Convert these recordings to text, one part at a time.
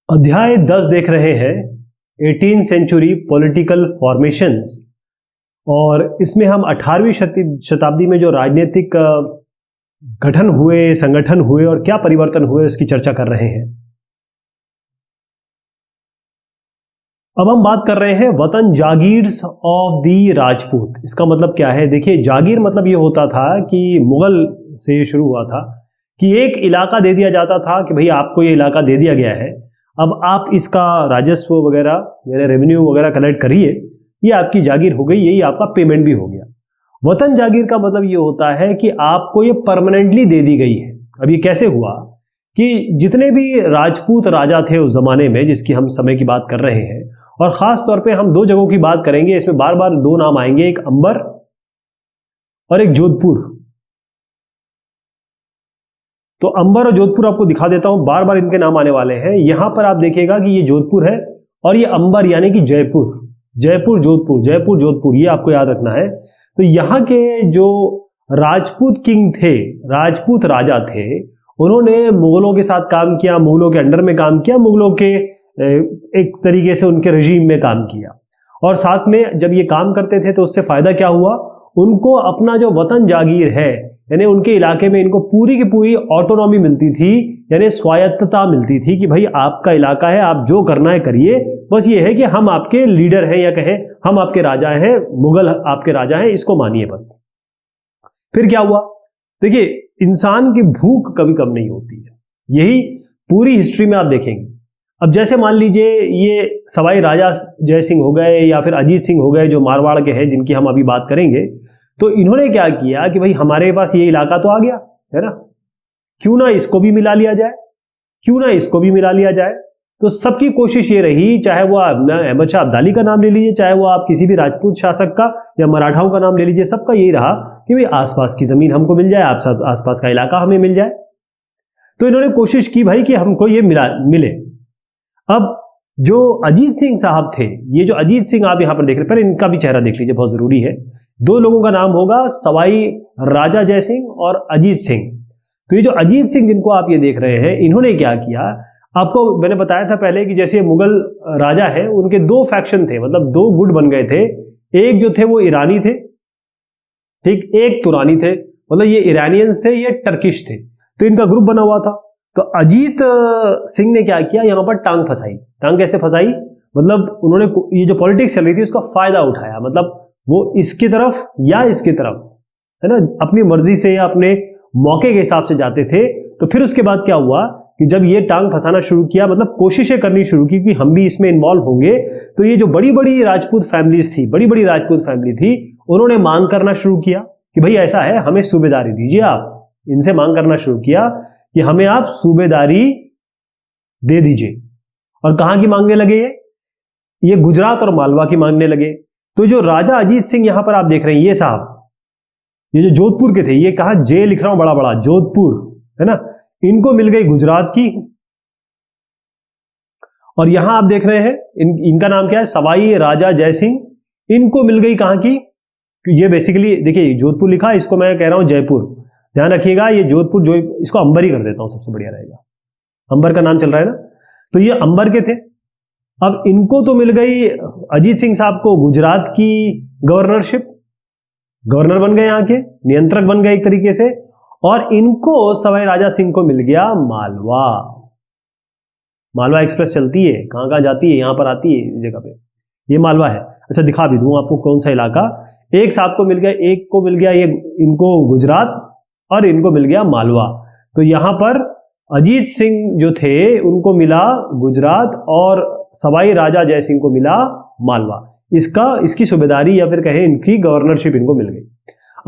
अध्याय 10 देख रहे हैं 18th सेंचुरी पॉलिटिकल फॉर्मेशंस। और इसमें हम 18वीं शताब्दी में जो राजनीतिक गठन हुए, संगठन हुए और क्या परिवर्तन हुए उसकी चर्चा कर रहे हैं। अब हम बात कर रहे हैं वतन जागीर्स ऑफ दी राजपूत। इसका मतलब क्या है? देखिए, जागीर मतलब ये होता था कि मुगल से शुरू हुआ था कि एक इलाका दे दिया जाता था कि भाई आपको ये इलाका दे दिया गया है, अब आप इसका राजस्व वगैरह यानी रेवेन्यू वगैरह कलेक्ट करिए, ये आपकी जागीर हो गई, यही आपका पेमेंट भी हो गया। वतन जागीर का मतलब ये होता है कि आपको ये परमानेंटली दे दी गई है। अब ये कैसे हुआ कि जितने भी राजपूत राजा थे उस जमाने में, जिसकी हम समय की बात कर रहे हैं, और खास तौर पे हम दो जगहों की बात करेंगे, इसमें बार बार दो नाम आएंगे, एक अंबर और एक जोधपुर। तो अंबर और जोधपुर आपको दिखा देता हूं, बार बार इनके नाम आने वाले हैं। यहां पर आप देखिएगा कि ये जोधपुर है और ये अंबर यानी कि जयपुर। जयपुर जोधपुर, जयपुर जोधपुर, ये आपको याद रखना है। तो यहाँ के जो राजपूत किंग थे, राजपूत राजा थे, उन्होंने मुगलों के साथ काम किया, मुगलों के अंडर में काम किया, मुगलों के एक तरीके से उनके रजीम में काम किया। और साथ में जब ये काम करते थे तो उससे फायदा क्या हुआ, उनको अपना जो वतन जागीर है यानी उनके इलाके में इनको पूरी की पूरी ऑटोनॉमी मिलती थी, यानी स्वायत्तता मिलती थी कि भाई आपका इलाका है, आप जो करना है करिए, बस ये है कि हम आपके लीडर हैं या कहें हम आपके राजा हैं, मुगल आपके राजा हैं, इसको मानिए बस। फिर क्या हुआ? देखिए, इंसान की भूख कभी कम नहीं होती है, यही पूरी हिस्ट्री में आप देखेंगे। अब जैसे मान लीजिए ये सवाई राजा जय सिंह हो गए या फिर अजीत सिंह हो गए, जो मारवाड़ के हैं, जिनकी हम अभी बात करेंगे, तो इन्होंने क्या किया कि भाई हमारे पास ये इलाका तो आ गया है ना, क्यों ना इसको भी मिला लिया जाए, क्यों ना इसको भी मिला लिया जाए। तो सबकी कोशिश ये रही, चाहे वो अहमद शाह अब्दाली का नाम ले लीजिए, चाहे वो आप किसी भी राजपूत शासक का या मराठाओं का नाम ले लीजिए, सबका यही रहा कि भाई आसपास की जमीन हमको मिल जाए, आसपास का इलाका हमें मिल जाए। तो इन्होंने कोशिश की भाई कि हमको ये मिले। अब जो अजीत सिंह साहब थे, ये जो अजीत सिंह आप यहां पर देख रहे हैं, पहले इनका भी चेहरा देख लीजिए, बहुत जरूरी है। दो लोगों का नाम होगा, सवाई राजा जय सिंह और अजीत सिंह। तो ये जो अजीत सिंह जिनको आप ये देख रहे हैं, इन्होंने क्या किया, आपको मैंने बताया था पहले कि जैसे मुगल राजा है, उनके दो फैक्शन थे, मतलब दो गुट बन गए थे। एक जो थे वो ईरानी थे, ठीक, एक तुरानी थे, मतलब ये ईरानियंस थे, ये टर्किश थे। तो इनका ग्रुप बना हुआ था। तो अजीत सिंह ने क्या किया, यहां पर टांग फंसाई। टांग कैसे फंसाई? मतलब उन्होंने ये जो पॉलिटिक्स चल रही थी उसका फायदा उठाया, मतलब वो इसकी तरफ या इसकी तरफ, है ना, अपनी मर्जी से या अपने मौके के हिसाब से जाते थे। तो फिर उसके बाद क्या हुआ कि जब ये टांग फंसाना शुरू किया, मतलब कोशिशें करनी शुरू की कि हम भी इसमें इन्वॉल्व होंगे, तो ये जो बड़ी बड़ी राजपूत फैमिलीज थी, बड़ी बड़ी राजपूत फैमिली थी, उन्होंने मांग करना शुरू किया कि भाई ऐसा है, हमें सूबेदारी दीजिए। आप इनसे मांग करना शुरू किया कि हमें आप सूबेदारी दे दीजिए। और कहां की मांगने लगे? ये गुजरात और मालवा की मांगने लगे। तो जो राजा अजीत सिंह यहां पर आप देख रहे हैं, ये साहब, ये जो जोधपुर के थे, ये कहा जे लिख रहा हूं बड़ा बड़ा, जोधपुर, है ना, इनको मिल गई गुजरात की। और यहां आप देख रहे हैं इनका नाम क्या है, सवाई राजा जय सिंह, इनको मिल गई कहां की, ये बेसिकली देखिए जोधपुर लिखा, इसको मैं कह रहा हूं जयपुर, ध्यान रखिएगा। ये जोधपुर, जो इसको अंबर ही कर देता हूं, सबसे बढ़िया रहेगा, अंबर का नाम चल रहा है ना। तो ये अंबर के थे। अब इनको तो मिल गई, अजीत सिंह साहब को गुजरात की गवर्नरशिप, गवर्नर बन गए, यहाँ के नियंत्रक बन गए एक तरीके से। और इनको सवाई राजा सिंह को मिल गया मालवा। मालवा एक्सप्रेस चलती है, कहां कहां जाती है, यहां पर आती है इस जगह पे, ये मालवा है। अच्छा, दिखा भी दूं आपको कौन सा इलाका। एक साहब को मिल गया, एक को मिल गया ये इनको गुजरात, और इनको मिल गया मालवा। तो यहां पर अजीत सिंह जो थे उनको मिला गुजरात, और सवाई राजा जय सिंह को मिला मालवा। इसकी सूबेदारी या फिर कहें इनकी गवर्नरशिप इनको मिल गई।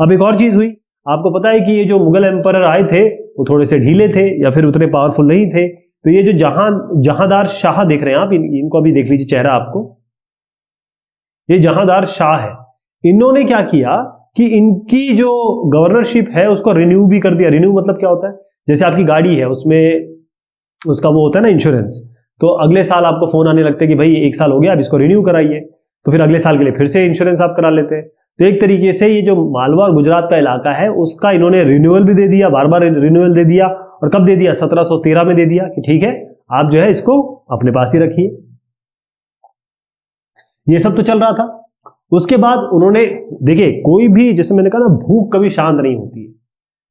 अब एक और चीज हुई, आपको पता है कि ये जो मुगल एम्परर आए थे वो थोड़े से ढीले थे या फिर उतने पावरफुल नहीं थे। तो ये जो जहांदार शाह देख रहे हैं आप, इनको अभी देख लीजिए चेहरा आपको, ये जहांदार शाह है। इन्होंने क्या किया कि इनकी जो गवर्नरशिप है उसको रिन्यू भी कर दिया। रिन्यू मतलब क्या होता है, जैसे आपकी गाड़ी है, उसमें उसका वो होता है ना इंश्योरेंस, तो अगले साल आपको फोन आने लगता है कि भाई 1 साल हो गया, अब इसको रिन्यू कराइए, तो फिर अगले साल के लिए फिर से इंश्योरेंस आप करा लेते हैं। तो एक तरीके से ये जो मालवा और गुजरात का इलाका है उसका इन्होंने रिन्यूअल भी दे दिया, बार बार रिन्यूअल दे दिया। और कब दे दिया? 1713 में दे दिया कि ठीक है, आप जो है इसको अपने पास ही रखिए। ये सब तो चल रहा था। उसके बाद उन्होंने, देखिए कोई भी, जैसे मैंने कहा ना, भूख कभी शांत नहीं होती है,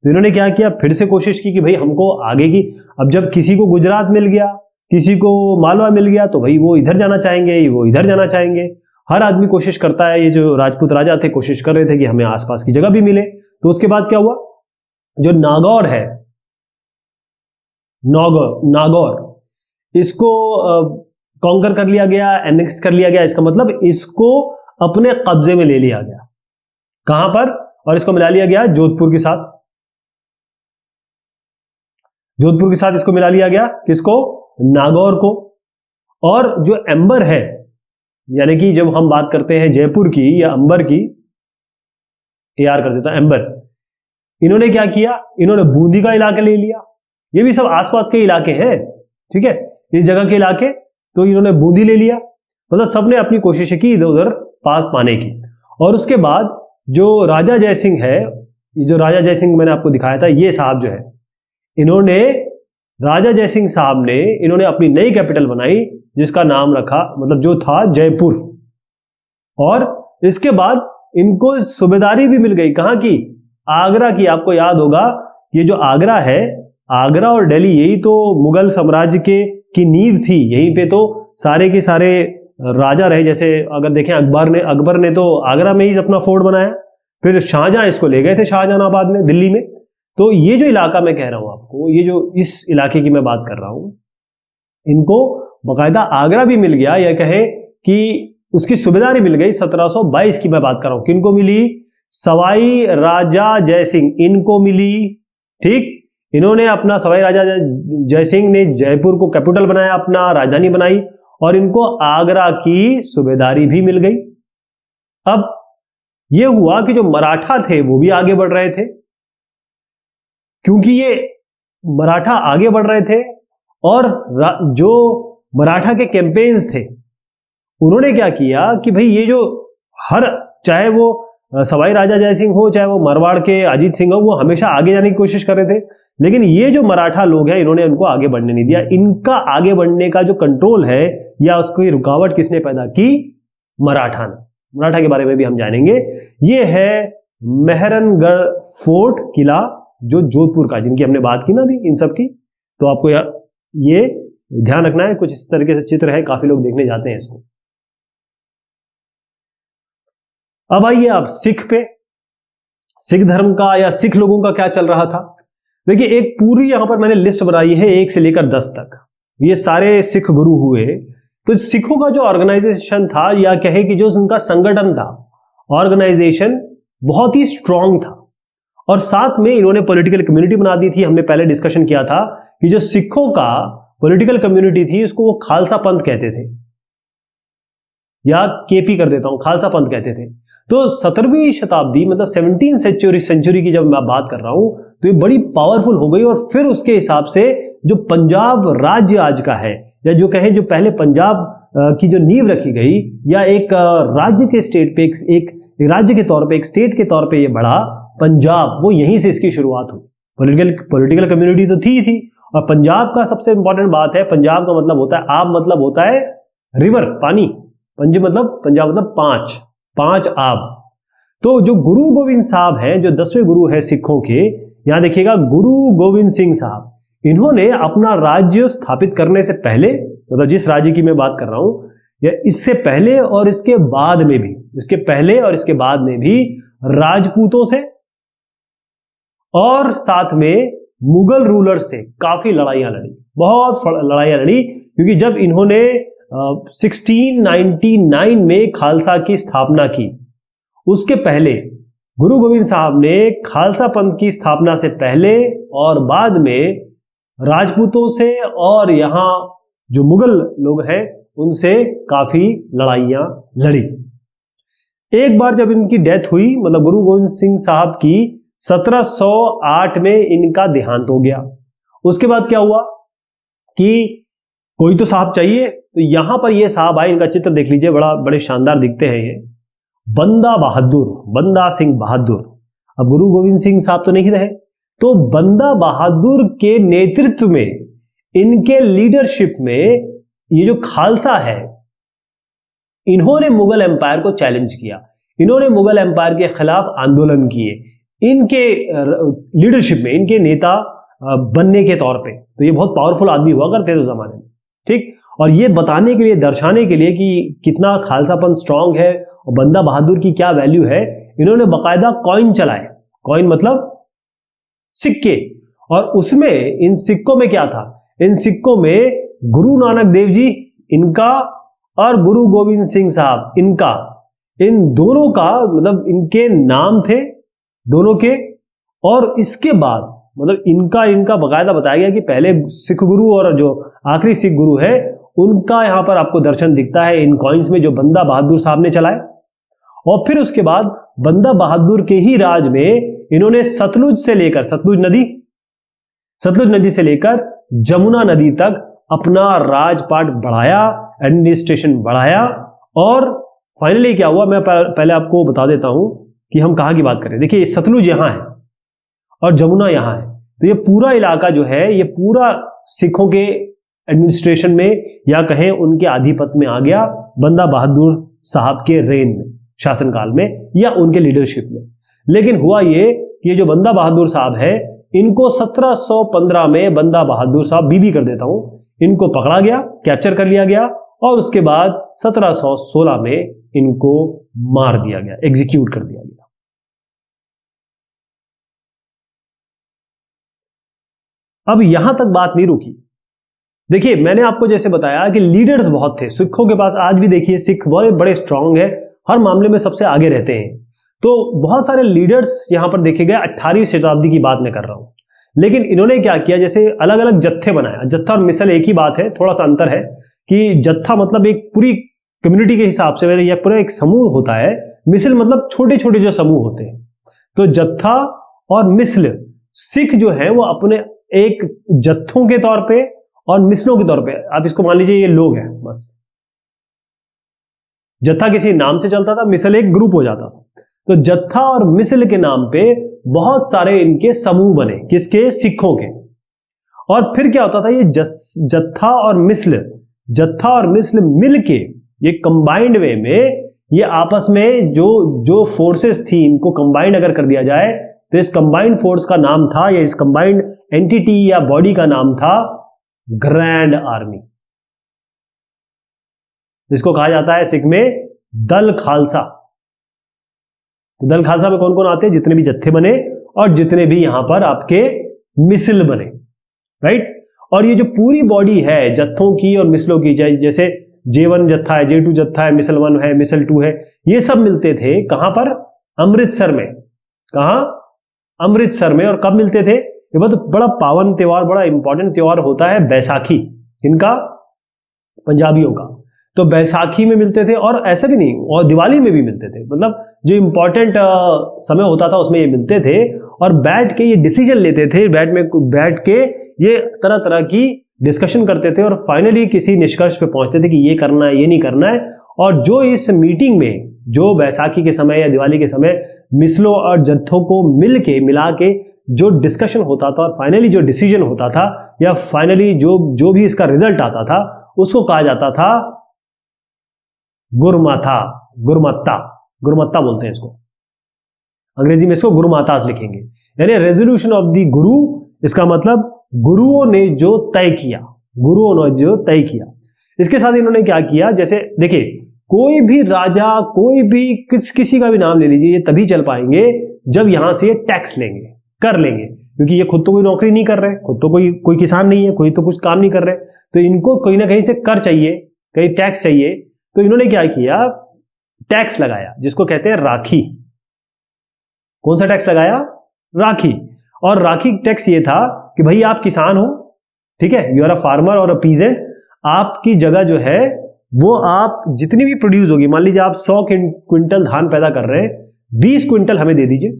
तो इन्होंने क्या किया, फिर से कोशिश की कि भाई हमको आगे की, अब जब किसी को गुजरात मिल गया, किसी को मालवा मिल गया, तो भाई वो इधर जाना चाहेंगे, वो इधर जाना चाहेंगे। हर आदमी कोशिश करता है, ये जो राजपूत राजा थे कोशिश कर रहे थे कि हमें आसपास की जगह भी मिले। तो उसके बाद क्या हुआ, जो नागौर है, नागौर, इसको कॉन्कर कर लिया गया, एनेक्स कर लिया गया। इसका मतलब इसको अपने कब्जे में ले लिया गया। कहां पर? और इसको मिला लिया गया जोधपुर के साथ। जोधपुर के साथ इसको मिला लिया गया, किसको? नागौर को। और जो अंबर है, यानी कि जब हम बात करते हैं जयपुर की या अंबर की, AR कर देता अंबर, इन्होंने क्या किया, इन्होंने बूंदी का इलाका ले लिया। ये भी सब आसपास के इलाके हैं, ठीक है, इस जगह के इलाके। तो इन्होंने बूंदी ले लिया, मतलब सबने अपनी कोशिश की इधर उधर पास पाने की। और उसके बाद जो राजा जयसिंह है, ये जो राजा जयसिंह मैंने आपको दिखाया था, ये साहब जो है, इन्होंने, राजा जयसिंह साहब ने, इन्होंने अपनी नई कैपिटल बनाई जिसका नाम रखा, मतलब जो था जयपुर। और इसके बाद इनको सूबेदारी भी मिल गई, कहां की? आगरा की। आपको याद होगा ये जो आगरा है, आगरा और दिल्ली, यही तो मुगल साम्राज्य की नींव थी। यहीं पे तो सारे के सारे राजा रहे। जैसे अगर देखें अकबर ने तो आगरा में ही अपना फोर्ट बनाया, फिर शाहजहां इसको ले गए थे शाहजहानाबाद में, दिल्ली में। तो ये जो इलाका मैं कह रहा हूं आपको, ये जो इस इलाके की मैं बात कर रहा हूं, इनको बकायदा आगरा भी मिल गया, या कहें कि उसकी सूबेदारी मिल गई। 1722 की मैं बात कर रहा हूं। किनको मिली? सवाई राजा जयसिंह, इनको मिली। ठीक, इन्होंने अपना, सवाई राजा जयसिंह ने जयपुर को कैपिटल बनाया, अपना राजधानी बनाई, और इनको आगरा की सूबेदारी भी मिल गई। अब यह हुआ कि जो मराठा थे वो भी आगे बढ़ रहे थे, क्योंकि ये मराठा आगे बढ़ रहे थे। और जो मराठा के कैंपेन्स थे, उन्होंने क्या किया कि भाई ये जो चाहे वो सवाई राजा जयसिंह हो, चाहे वो मारवाड़ के अजीत सिंह हो, वो हमेशा आगे जाने की कोशिश कर रहे थे। लेकिन ये जो मराठा लोग हैं, इन्होंने उनको आगे बढ़ने नहीं दिया। इनका आगे बढ़ने का जो कंट्रोल है, या उसकी रुकावट किसने पैदा की? मराठा ने। मराठा के बारे में भी हम जानेंगे। ये है मेहरनगढ़ फोर्ट, किला, जो जोधपुर का, जिनकी हमने बात की ना अभी, इन सब की। तो आपको ये ध्यान रखना है। कुछ इस तरीके से चित्र है, काफी लोग देखने जाते हैं इसको। अब आइए आप सिख पे, सिख धर्म का या सिख लोगों का क्या चल रहा था। देखिए, एक पूरी यहां पर मैंने लिस्ट बनाई है 1 से लेकर 10 तक। ये सारे सिख गुरु हुए। तो सिखों का जो ऑर्गेनाइजेशन था, या कहे कि जो उनका संगठन था, ऑर्गेनाइजेशन बहुत ही स्ट्रांग था। और साथ में इन्होंने पॉलिटिकल कम्युनिटी बना दी थी। हमने पहले डिस्कशन किया था कि जो सिखों का पॉलिटिकल कम्युनिटी थी, उसको वो खालसा पंथ कहते थे, या केपी कर देता हूं, खालसा पंथ कहते थे। तो 17वीं शताब्दी, मतलब 17th सेंचुरी की जब मैं बात कर रहा हूं, तो ये बड़ी पावरफुल हो गई। और फिर उसके हिसाब से जो पंजाब राज्य आज का है, या जो कहें जो पहले पंजाब की जो नींव रखी गई, या एक राज्य के स्टेट पे, एक राज्य के तौर पे, एक स्टेट के तौर पे ये बढ़ा पंजाब, वो यहीं से इसकी शुरुआत हुई। पॉलिटिकल कम्युनिटी तो थी। और पंजाब का सबसे इंपॉर्टेंट बात है, पंजाब का मतलब होता है, आब मतलब होता है रिवर, पानी। पंजाब मतलब पांच आब। तो जो गुरु गोविंद साहब हैं, जो 10वें गुरु हैं सिखों के, यहां देखिएगा, गुरु गोविंद सिंह साहब, इन्होंने अपना राज्य स्थापित करने से पहले, मतलब जिस राज्य की मैं बात कर रहा हूं, या इससे पहले और इसके बाद में भी, इसके पहले और इसके बाद में भी राजपूतों से और साथ में मुगल रूलर से काफी लड़ाइयां लड़ी, बहुत लड़ाइयां लड़ी। क्योंकि जब इन्होंने 1699 में खालसा की स्थापना की, उसके पहले गुरु गोविंद साहब ने खालसा पंथ की स्थापना से पहले और बाद में राजपूतों से और यहां जो मुगल लोग हैं उनसे काफी लड़ाइयां लड़ी। एक बार जब इनकी डेथ हुई, मतलब गुरु गोविंद सिंह साहब की, 1708 में इनका देहांत हो गया। उसके बाद क्या हुआ कि कोई तो साहब चाहिए, तो यहां पर ये साहब आए। इनका चित्र देख लीजिए, बड़े शानदार दिखते हैं ये, बंदा सिंह बहादुर। अब गुरु गोविंद सिंह साहब तो नहीं रहे, तो बंदा बहादुर के नेतृत्व में इनके लीडरशिप में ये जो खालसा है, इन्होंने मुगल एम्पायर को चैलेंज किया, इन्होंने मुगल एम्पायर के खिलाफ आंदोलन किए, इनके लीडरशिप में, इनके नेता बनने के तौर पे। तो ये बहुत पावरफुल आदमी हुआ करते थे उस जमाने में, ठीक। और ये बताने के लिए, दर्शाने के लिए कि कितना खालसापन स्ट्रांग है और बंदा बहादुर की क्या वैल्यू है, इन्होंने बाकायदा कॉइन चलाए। कॉइन मतलब सिक्के। और उसमें, इन सिक्कों में क्या था? इन सिक्कों में गुरु नानक देव जी इनका और गुरु गोविंद सिंह साहब इनका, इन दोनों का मतलब इनके नाम थे दोनों के। और इसके बाद मतलब इनका बाकायदा बताया गया कि पहले सिख गुरु और जो आखिरी सिख गुरु है उनका यहां पर आपको दर्शन दिखता है इन कॉइन्स में, जो बंदा बहादुर साहब ने चलाए। और फिर उसके बाद बंदा बहादुर के ही राज में इन्होंने सतलुज से लेकर, सतलुज नदी से लेकर जमुना नदी तक अपना राजपाट बढ़ाया, एडमिनिस्ट्रेशन बढ़ाया। और फाइनली क्या हुआ, मैं पहले आपको बता देता हूं कि हम कहां की बात करें। देखिए, सतलुज यहां है और जमुना यहां है, तो ये पूरा इलाका जो है, ये पूरा सिखों के एडमिनिस्ट्रेशन में या कहें उनके आधिपत्य में आ गया, बंदा बहादुर साहब के रेन में, शासनकाल में या उनके लीडरशिप में। लेकिन हुआ ये कि ये जो बंदा बहादुर साहब है, इनको 1715 में बंदा बहादुर साहब, बीबी कर देता हूं, इनको पकड़ा गया, कैप्चर कर लिया गया और उसके बाद 1716 में इनको मार दिया गया, एग्जीक्यूट कर दिया गया। अब यहां तक बात नहीं रुकी। देखिए, मैंने आपको जैसे बताया कि लीडर्स बहुत थे सिखों के पास। आज भी देखिए, सिख बड़े बड़े स्ट्रांग है, हर मामले में सबसे आगे रहते हैं। तो बहुत सारे लीडर्स यहां पर देखे गए। 18वीं शताब्दी की बात मैं कर रहा हूं। लेकिन इन्होंने क्या किया, जैसे अलग अलग जत्थे बनाया। जत्था और मिसल एक ही बात है, थोड़ा सा अंतर है कि जत्था मतलब एक पूरी कम्युनिटी के हिसाब से या पूरा एक समूह होता है, मिसल मतलब छोटे छोटे जो समूह होते हैं। तो जत्था और मिसल, सिख जो है वो अपने एक जत्थों के तौर पे और मिसलों के तौर पे, आप इसको मान लीजिए ये लोग हैं बस। जत्था किसी नाम से चलता था, मिसल एक ग्रुप हो जाता था। तो जत्था और मिसल के नाम पे बहुत सारे इनके समूह बने, किसके? सिखों के। और फिर क्या होता था, ये जत्था और मिसल मिलके ये कंबाइंड वे में, ये आपस में जो फोर्सेस थी, इनको कंबाइंड अगर कर दिया जाए तो इस कंबाइंड फोर्स का नाम था, या इस कंबाइंड एंटिटी या बॉडी का नाम था ग्रैंड आर्मी, जिसको कहा जाता है सिख में दल खालसा। तो दल खालसा में कौन कौन आते हैं? जितने भी जत्थे बने और जितने भी यहां पर आपके मिसल बने, राइट। और ये जो पूरी बॉडी है जत्थों की और मिसलों की, जैसे J1 जत्था है, J2 जत्था है, मिसल 1 है, मिसल 2 है, ये सब मिलते थे कहां पर? अमृतसर में। कहां? अमृतसर में। और कब मिलते थे? ये बहुत बड़ा पावन त्योहार, बड़ा इंपॉर्टेंट त्योहार होता है बैसाखी। इनका? पंजाबियों का। तो बैसाखी में मिलते थे, और ऐसे भी नहीं, और दिवाली में भी मिलते थे। मतलब जो इंपॉर्टेंट समय होता था उसमें ये मिलते थे और बैठ के ये डिसीजन लेते थे। बैठ के ये तरह तरह की डिस्कशन करते थे और फाइनली किसी निष्कर्ष पे पहुंचते थे कि ये करना है, ये नहीं करना है। और जो इस मीटिंग में, जो बैसाखी के समय या दिवाली के समय मिसलों और जत्थों को मिला के जो डिस्कशन होता था और फाइनली जो डिसीजन होता था, या फाइनली जो भी इसका रिजल्ट आता था, उसको कहा जाता था गुरुमत्ता बोलते हैं इसको। अंग्रेजी में इसको गुरुमातास लिखेंगे, यानी रेजोल्यूशन ऑफ द गुरु। इसका मतलब गुरुओं ने जो तय किया। इसके साथ इन्होंने क्या किया, जैसे देखिए, कोई भी राजा, कोई भी किसी का भी नाम ले लीजिए, ये तभी चल पाएंगे जब यहां से ये टैक्स लेंगे, कर लेंगे। क्योंकि ये खुद तो कोई नौकरी नहीं कर रहे, खुद तो कोई किसान नहीं है, कोई तो कुछ काम नहीं कर रहे, तो इनको कहीं ना कहीं से कर चाहिए, कहीं टैक्स चाहिए। तो इन्होंने क्या किया, टैक्स लगाया, जिसको कहते हैं राखी। कौन सा टैक्स लगाया? राखी। और राखी टैक्स ये था कि भाई आप किसान हो, ठीक है, यू आर अ फार्मर और अ पीजेंट, आपकी जगह जो है वो आप जितनी भी प्रोड्यूस होगी, मान लीजिए आप 100 क्विंटल धान पैदा कर रहे हैं, 20 क्विंटल हमें दे दीजिए,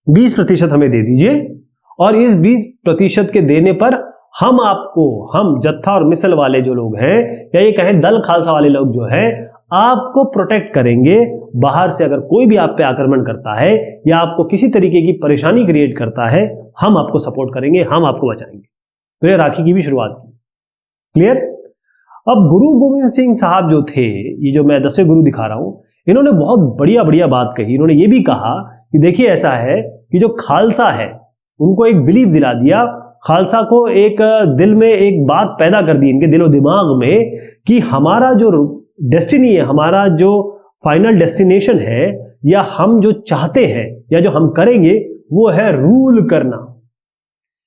20% हमें दे दीजिए। और इस 20% के देने पर हम जत्था और मिसल वाले जो लोग हैं, या ये कहें दल खालसा वाले लोग जो हैं, आपको प्रोटेक्ट करेंगे। बाहर से अगर कोई भी आप पे आक्रमण करता है या आपको किसी तरीके की परेशानी क्रिएट करता है, हम आपको सपोर्ट करेंगे, हम आपको बचाएंगे। तो ये राखी की भी शुरुआत की। क्लियर। अब गुरु गोविंद सिंह साहब जो थे, ये जो मैं 10वें गुरु दिखा रहा हूं, इन्होंने बहुत बढ़िया बढ़िया बात कही। इन्होंने ये भी कहा कि देखिए ऐसा है कि जो खालसा है उनको एक बिलीव दिला दिया, खालसा को एक दिल में एक बात पैदा कर दी इनके दिलो दिमाग में कि हमारा जो डेस्टिनी है, हमारा जो फाइनल डेस्टिनेशन है, या हम जो चाहते हैं या जो हम करेंगे वो है रूल करना।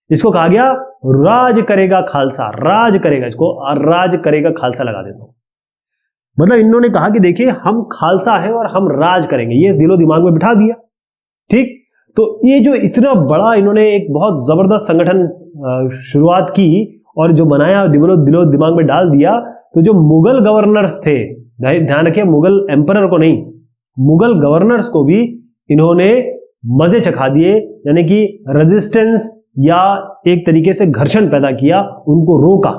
इसको कहा गया राज करेगा खालसा, राज करेगा, इसको राज करेगा खालसा लगा देता हूं। मतलब इन्होंने कहा कि देखिए हम खालसा है और हम राज करेंगे, ये दिलो दिमाग में बिठा दिया। ठीक, तो ये जो इतना बड़ा इन्होंने एक बहुत जबरदस्त संगठन शुरुआत की और जो बनाया दिलो दिमाग में डाल दिया, तो जो मुगल गवर्नर्स थे, ध्यान रखिए मुगल एम्परर को नहीं, मुगल गवर्नर्स को भी इन्होंने मजे चखा दिए, यानी कि रेजिस्टेंस या एक तरीके से घर्षण पैदा किया, उनको रोका।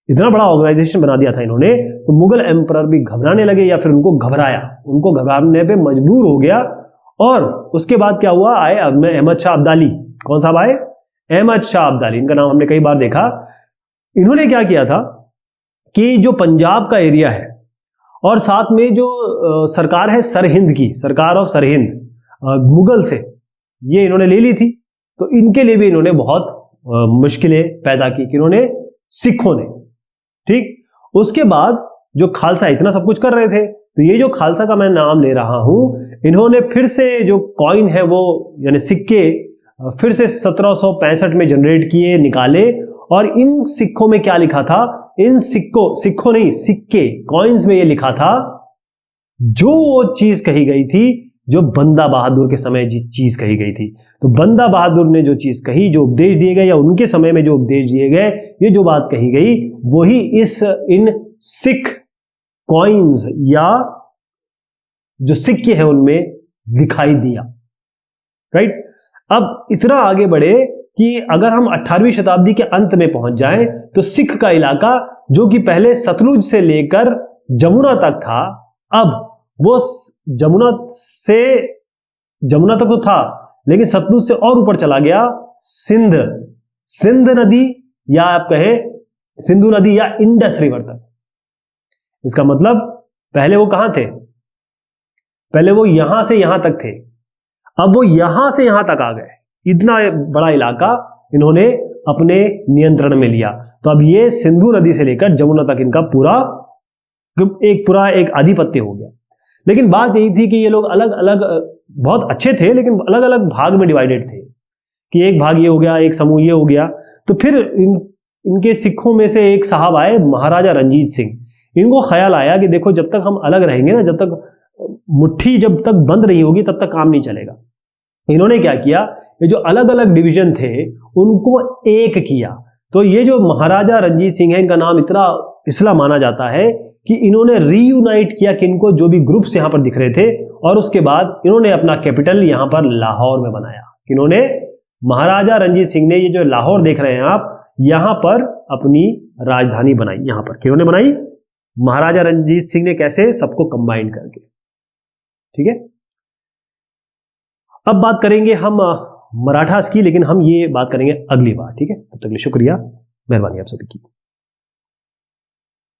इतना बड़ा ऑर्गेनाइजेशन बना दिया था इन्होंने, तो मुगल एम्परर भी घबराने लगे या फिर उनको घबराया, उनको घबराने पे मजबूर हो गया। और उसके बाद क्या हुआ, आए अहमद शाह अब्दाली। कौन साहब आए? अहमद शाह अब्दाली, इनका नाम हमने कई बार देखा। इन्होंने क्या किया था कि जो पंजाब का एरिया है और साथ में जो सरकार है सरहिंद की, सरकार ऑफ सरहिंद मुगल से, ये इन्होंने ले ली थी। तो इनके लिए भी इन्होंने बहुत मुश्किलें पैदा की, इन्होंने सिखों ने। ठीक, उसके बाद जो खालसा इतना सब कुछ कर रहे थे, तो ये जो खालसा का मैं नाम ले रहा हूं, इन्होंने फिर से जो कॉइन है वो यानी सिक्के फिर से 1765 में जनरेट किए, निकाले। और इन सिक्कों में क्या लिखा था, इन सिक्कों नहीं, सिक्के कॉइन्स में ये लिखा था जो वो चीज कही गई थी जो बंदा बहादुर के समय चीज कही गई थी। तो बंदा बहादुर ने जो चीज कही, जो उपदेश दिए गए या उनके समय में जो उपदेश दिए गए, ये जो बात कही गई, वही इन सिख कॉइन्स या जो सिक्के हैं उनमें दिखाई दिया। राइट। अब इतना आगे बढ़े कि अगर हम 18वीं शताब्दी के अंत में पहुंच जाएं, तो सिख का इलाका जो कि पहले सतलुज से लेकर जमुना तक था, अब वो जमुना तक तो था, लेकिन सतलुज से और ऊपर चला गया सिंध नदी, या आप कहें सिंधु नदी या इंडस रिवर तक। इसका मतलब पहले वो कहां थे, पहले वो यहां से यहां तक थे, अब वो यहां से यहां तक आ गए। इतना बड़ा इलाका इन्होंने अपने नियंत्रण में लिया। तो अब ये सिंधु नदी से लेकर जमुना तक इनका पूरा एक आधिपत्य हो गया। लेकिन बात यही थी कि ये लोग अलग अलग बहुत अच्छे थे, लेकिन अलग अलग भाग में डिवाइडेड थे, कि एक भाग ये हो गया, एक समूह ये हो गया। तो फिर इनके सिखों में से एक साहब आए, महाराजा रंजीत सिंह। इनको ख्याल आया कि देखो जब तक हम अलग रहेंगे ना, जब तक मुट्ठी जब तक बंद नहीं होगी तब तक काम नहीं चलेगा। इन्होंने क्या किया, ये जो अलग अलग डिवीजन थे उनको एक किया। तो ये जो महाराजा रंजीत सिंह है, इनका नाम इतना इसलिए माना जाता है कि इन्होंने रीयूनाइट किया किनको, जो भी ग्रुप्स यहां पर दिख रहे थे, और उसके बाद इन्होंने अपना कैपिटल यहां पर लाहौर में बनाया। इन्होंने, महाराजा रंजीत सिंह ने ये जो लाहौर देख रहे हैं आप, यहां पर अपनी राजधानी बनाई। यहां पर किन्होंने बनाई, महाराजा रंजीत सिंह ने। कैसे, सबको कंबाइन करके। ठीक है, अब बात करेंगे हम मराठास की, लेकिन हम ये बात करेंगे अगली बार। ठीक है, तब तक के लिए शुक्रिया, मेहरबानी आप सभी की।